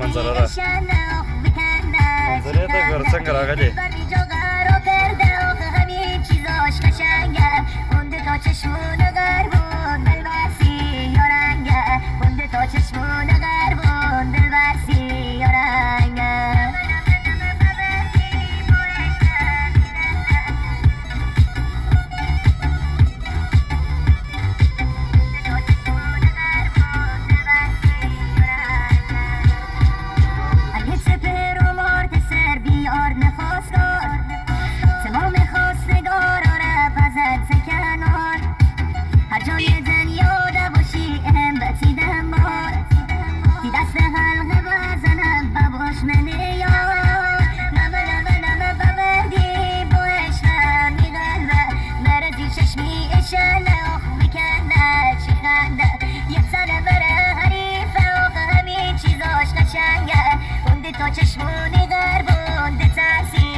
منظره را منظره تا گرچنگ را آقا جی تو چشمونی غربون ده ترسی